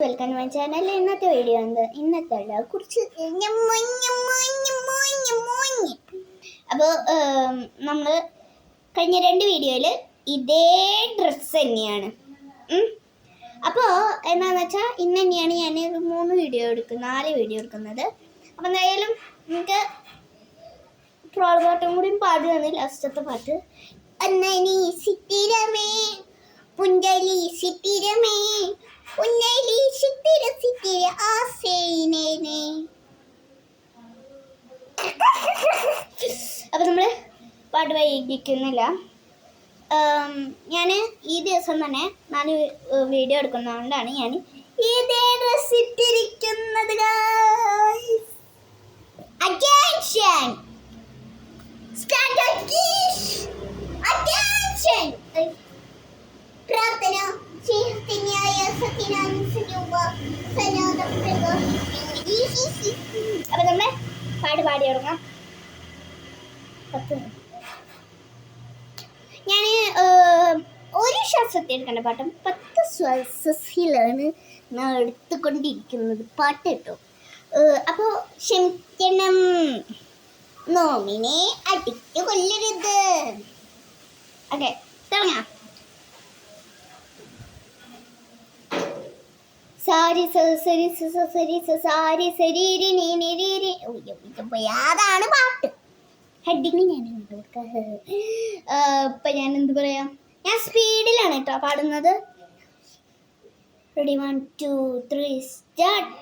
Welcome my channel. ഇന്നത്തെ video ഇന്നത്തെ കുറച്ച് അപ്പോൾ നമ്മൾ കഴിഞ്ഞ 2 വീഡിയോയിൽ ഇതേ ഡ്രസ്സ് തന്നെയാണ്. അപ്പോൾ എന്താണെന്ന് വെച്ചാൽ ഇന്ന് തന്നെയാണ് ഞാൻ 4 വീഡിയോ എടുക്കുന്നത്. അപ്പോൾ എന്തായാലും നിങ്ങൾക്ക് ട്രോൾ പാട്ടും കൂടി പാടി വന്ന് ലാസ്റ്റത്തെ പാട്ട് അന്നനി സിത്തിരമേ പുഞ്ചലി സിത്തിരമേ ഉന്നലി സിത്തിര സിത്തിര ആസേനേ. അപ്പം നമ്മൾ പാട്ട് വൈകിക്കുന്നില്ല. ഞാൻ ഈ ദിവസം തന്നെ 4 വീഡിയോ എടുക്കുന്നതുകൊണ്ടാണ് ഞാൻ ഇതേ ഡ്രസ് ഇട്ടിരിക്കുന്നത്. Attention! Attention! പ്രാർത്ഥന അപ്പൊ നമ്മൾ പാടി തുടങ്ങാം. ഞാൻ ഒരു ശ്വാസത്തിൽ എടുക്കേണ്ട പാട്ടും 10 ശ്വാസത്തിലാണ് ഞാൻ എടുത്തുകൊണ്ടിരിക്കുന്നത് പാട്ട് കേട്ടോ. അപ്പോൾ ക്ഷമിക്കണം, നോമിനെ അടിച്ചു കൊല്ലരുത്. ഓക്കെ, തുടങ്ങാം. സാരി സരി സരി സാരി ശരീരി നീരി. അതാണ് പാട്ട്. ഹെഡിങ് ഞാൻ ഇപ്പം ഞാൻ എന്ത് പറയാം, ഞാൻ സ്പീഡിലാണ് കേട്ടോ പാടുന്നത്. Ready 1 2 3 start.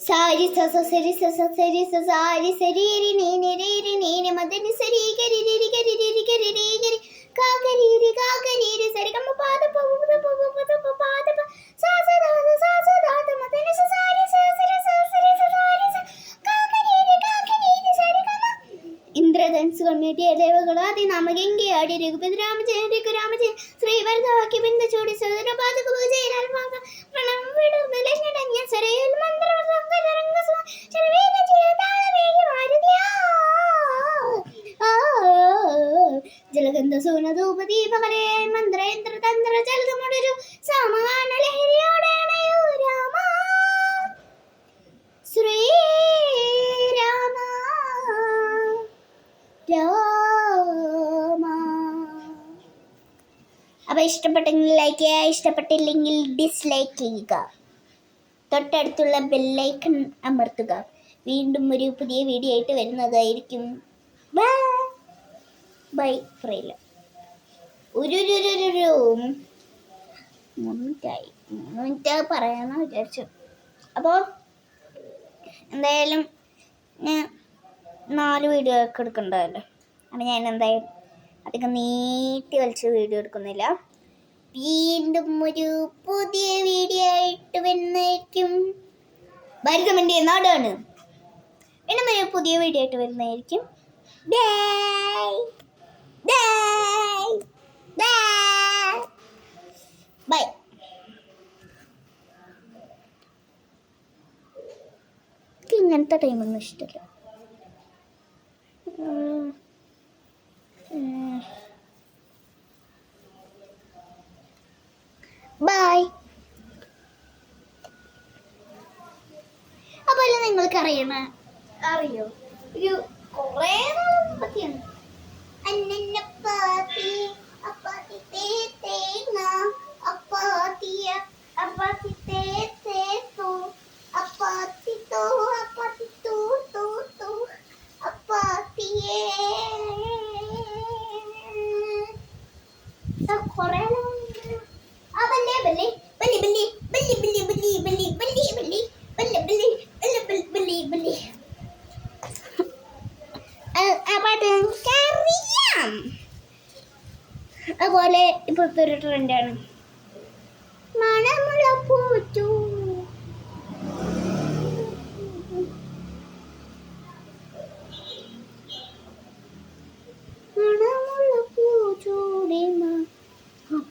സാരി സരി സരി സാരി ശരീരി നീരി മദനി സരി ഗരി ഗരി ഗരി ഗരി ഗരി ഗരി കാകരീരി കാകരീരി സരി കമ്മ പാദ പദ പദ പാദ സാസദാദ സാസദാദ മദനി സാരി സരി സരി സാരി കാകരീരി കാകരീരി സരി കമ്മ ഇന്ദ്രധനുസ് കണ്ണിട്ടിയ ദേവകളാദി നാമഗംഗി ആടി രഘുപതി രാമജയ രഘുരാമജയ ശ്രീവരദവാക്യ ബിന്ദ ചൂടി സദന പാദക പൂജയിലാൽ മാക പ്രണം വിടുന്ന ലഞ്ഞടഞ്ഞ സരയൽ മന്ത്ര സംഗരംഗ ശരവേദ ചെയ്താല വേഗി മാരുതിയാ ജലഗന്ധ സൂനധൂപ ദീപകരേ മന്ത്രേന്ദ്ര തന്ത്ര ജലതമുടരു സാമഗാന ലഹരിയോടെ അണയൂ രാമ ശ്രീരാമ രാമ. അപ്പോൾ ഇഷ്ടപ്പെട്ടെങ്കിൽ ലൈക്ക് ചെയ്യുക, ഇഷ്ടപ്പെട്ടില്ലെങ്കിൽ ഡിസ്ലൈക്ക് ചെയ്യുക. തൊട്ടടുത്തുള്ള ബെല്ലൈക്കൺ അമർത്തുക. വീണ്ടും ഒരു പുതിയ വീഡിയോ ആയിട്ട് വരുന്നതായിരിക്കും. ബൈ ഫ്രൈല ഒരു 3 മിനിറ്റ് പറയാമെന്ന് വിചാരിച്ചു. അപ്പോൾ എന്തായാലും ഞാൻ 4 വീഡിയോ ഒക്കെ എടുക്കണ്ടല്ലോ. അപ്പം ഞാൻ എന്തായാലും അധികം നീട്ടി വലിച്ച് വീഡിയോ എടുക്കുന്നില്ല. വീണ്ടും ഒരു പുതിയ വീഡിയോ ആയിട്ട് വരുന്നതായിരിക്കും. കമന്റ് നാടാണ്. വീണ്ടും ഒരു പുതിയ വീഡിയോ ആയിട്ട് വരുന്നതായിരിക്കും. ബൈ. ഇങ്ങനത്തെ ടൈമൊന്നും ഇഷ്ടമല്ല. ബൈ. അപ്പോൾ നിങ്ങൾക്ക് അറിയോ ഒരു കുറേ പറ്റിയാണ് അന്നപ്പാത്തി അപ്പാത്തി തേങ്ങ അപ്പാത്തിയ അപ്പാത്തി തേത്തോ അപ്പാത്തി തോ അപ്പാത്തി തൂ തൂ തൂ അപ്പാത്തിയേ കുറേ ബല്ലേ ബല്ലേ ബല്ലി ബല്ലി ബല്ലി ബല്ലി ബല്ലി ബല്ലി ബല്ലി ബല്ലി ബല്ലി ബല്ലി ബല്ലി ബല്ലി ആ പാട്ട് അറിയാം. അതുപോലെ ഇപ്പോഴത്തെ ഒരു ട്രെൻഡാണ് മണമുള്ള പൂച്ചു.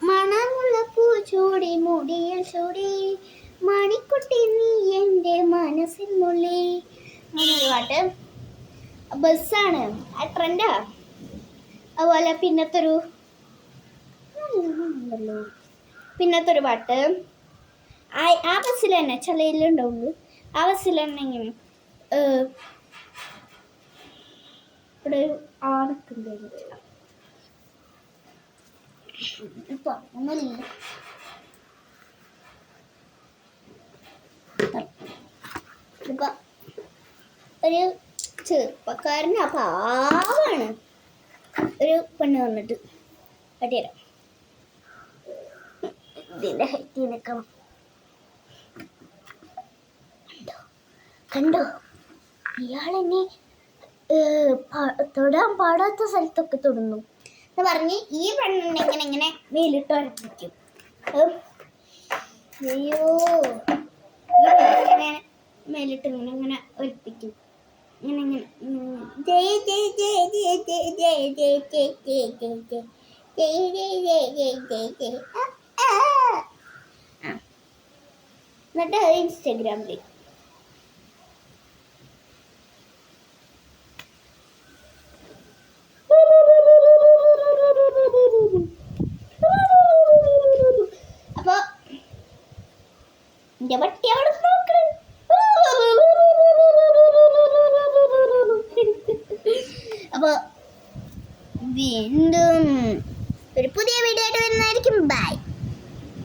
മണമുള്ള പൂച്ചൂടി മുടിയിൽ ചൂടി മണിക്കുട്ടി നീ എൻ്റെ മനസ്സിൽ മുള്ളി. അങ്ങനൊരു പാട്ട് ബസ്സാണ്, ആ ട്രെൻഡാ. അതുപോലെ പിന്നത്തെ ഒരു പിന്നത്തെ ഒരു പാട്ട് ആ ബസ്സിൽ തന്നെ ചിലയിലുണ്ടാവുള്ളൂ. ആ ബസ്സിൽ തന്നെ ഇങ്ങനെ ഇവിടെ ആണക്കുണ്ടായിരുന്നു. ഇപ്പൊ ഒന്നുമില്ല. ഇപ്പൊ ഒരു ചെറുപ്പക്കാരന് പാവാണ് ഒരു പെണ്ണ് വന്നിട്ട് കട്ടിയരാം. ഇതിന്റെ ഹൈറ്റ് നിൽക്കണം. കണ്ടോ ഇയാളെന്നെ തൊടാൻ പാടാത്ത സ്ഥലത്തൊക്കെ തൊടുന്നു എന്ന് പറഞ്ഞ് ഈ പെണ്ണിനെ ഇങ്ങനെ ഇങ്ങനെ മേലിട്ട് ഉറപ്പിക്കും. അയ്യോ ഇങ്ങനെ മേലിട്ട് ഇങ്ങനെ ഇങ്ങനെ ഒലിപ്പിക്കും. ഇങ്ങനെ ഇങ്ങനെ ജയ ജയ ജയ ജയ ജയ ജയ ജയ ജയ ജയ ജയ ജയ ജയ ജയ ജയ ജയ. എന്നിട്ട് ഇൻസ്റ്റാഗ്രാമിൽ അപ്പൊ എന്റെ പട്ടി അവിടെ നോക്കണ. അപ്പൊ വീണ്ടും ഒരു പുതിയ വീഡിയോ ആയിട്ട് വരുന്നതായിരിക്കും. ബൈ.